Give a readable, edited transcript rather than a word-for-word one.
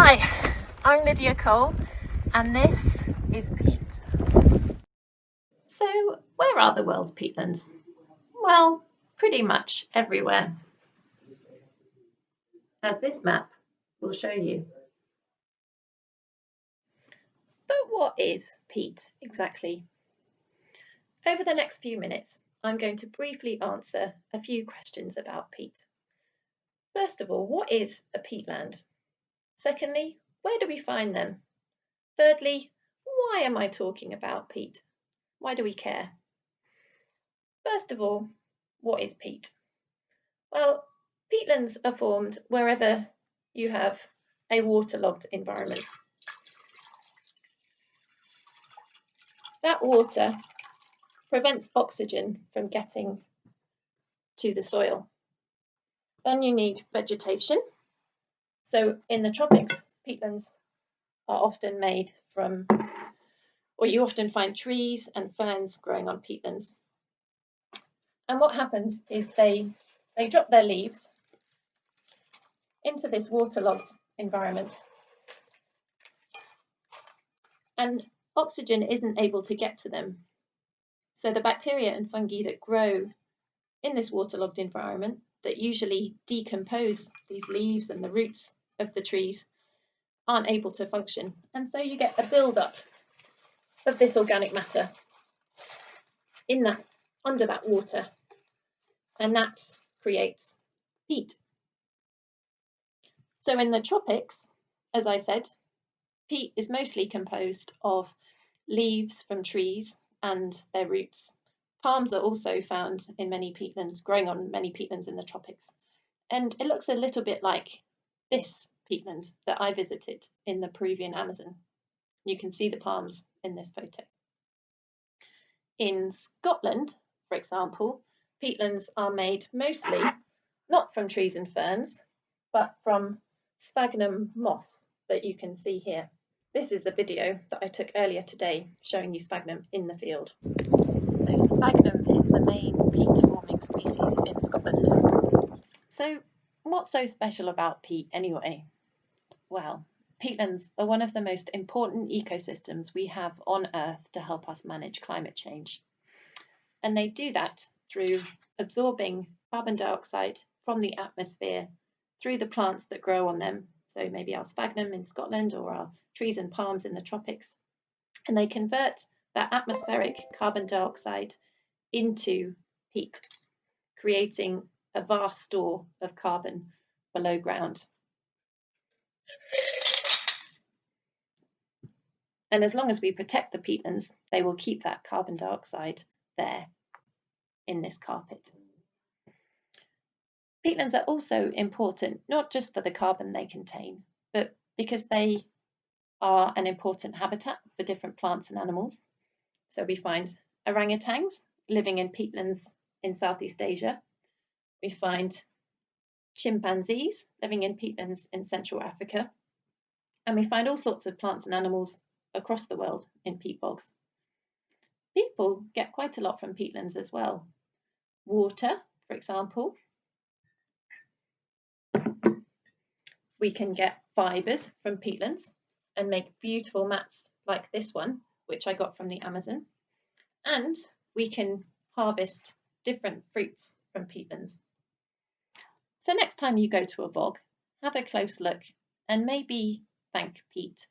Hi, I'm Lydia Cole and this is peat. So where are the world's peatlands? Well, pretty much everywhere, as this map will show you. But what is peat exactly? Over the next few minutes, I'm going to briefly answer a few questions about peat. First of all, what is a peatland? Secondly, where do we find them? Thirdly, why am I talking about peat? Why do we care? First of all, what is peat? Well, peatlands are formed wherever you have a waterlogged environment. That water prevents oxygen from getting to the soil. Then you need vegetation. So in the tropics, peatlands are often made from, or you often find trees and ferns growing on peatlands. And what happens is they drop their leaves into this waterlogged environment, and oxygen isn't able to get to them. So the bacteria and fungi that grow in this waterlogged environment that usually decompose these leaves and the roots of the trees aren't able to function. And so you get a build-up of this organic matter under that water, and that creates peat. So in the tropics, as I said, peat is mostly composed of leaves from trees and their roots. Palms are also found in many peatlands, growing on many peatlands in the tropics. And it looks a little bit like this peatland that I visited in the Peruvian Amazon. You can see the palms in this photo. In Scotland, for example, peatlands are made mostly not from trees and ferns, but from sphagnum moss that you can see here. This is a video that I took earlier today showing you sphagnum in the field. So sphagnum is the main peat-forming species in Scotland. So what's so special about peat anyway? Well, peatlands are one of the most important ecosystems we have on Earth to help us manage climate change. And they do that through absorbing carbon dioxide from the atmosphere through the plants that grow on them. So maybe our sphagnum in Scotland or our trees and palms in the tropics. And they convert that atmospheric carbon dioxide into peat, creating a vast store of carbon below ground. And as long as we protect the peatlands, they will keep that carbon dioxide there in this carpet. Peatlands are also important, not just for the carbon they contain, but because they are an important habitat for different plants and animals. So we find orangutans living in peatlands in Southeast Asia. We find chimpanzees living in peatlands in Central Africa. And we find all sorts of plants and animals across the world in peat bogs. People get quite a lot from peatlands as well. Water, for example. We can get fibres from peatlands and make beautiful mats like this one, which I got from the Amazon. And we can harvest different fruits from peatlands. So next time you go to a bog, have a close look and maybe thank peat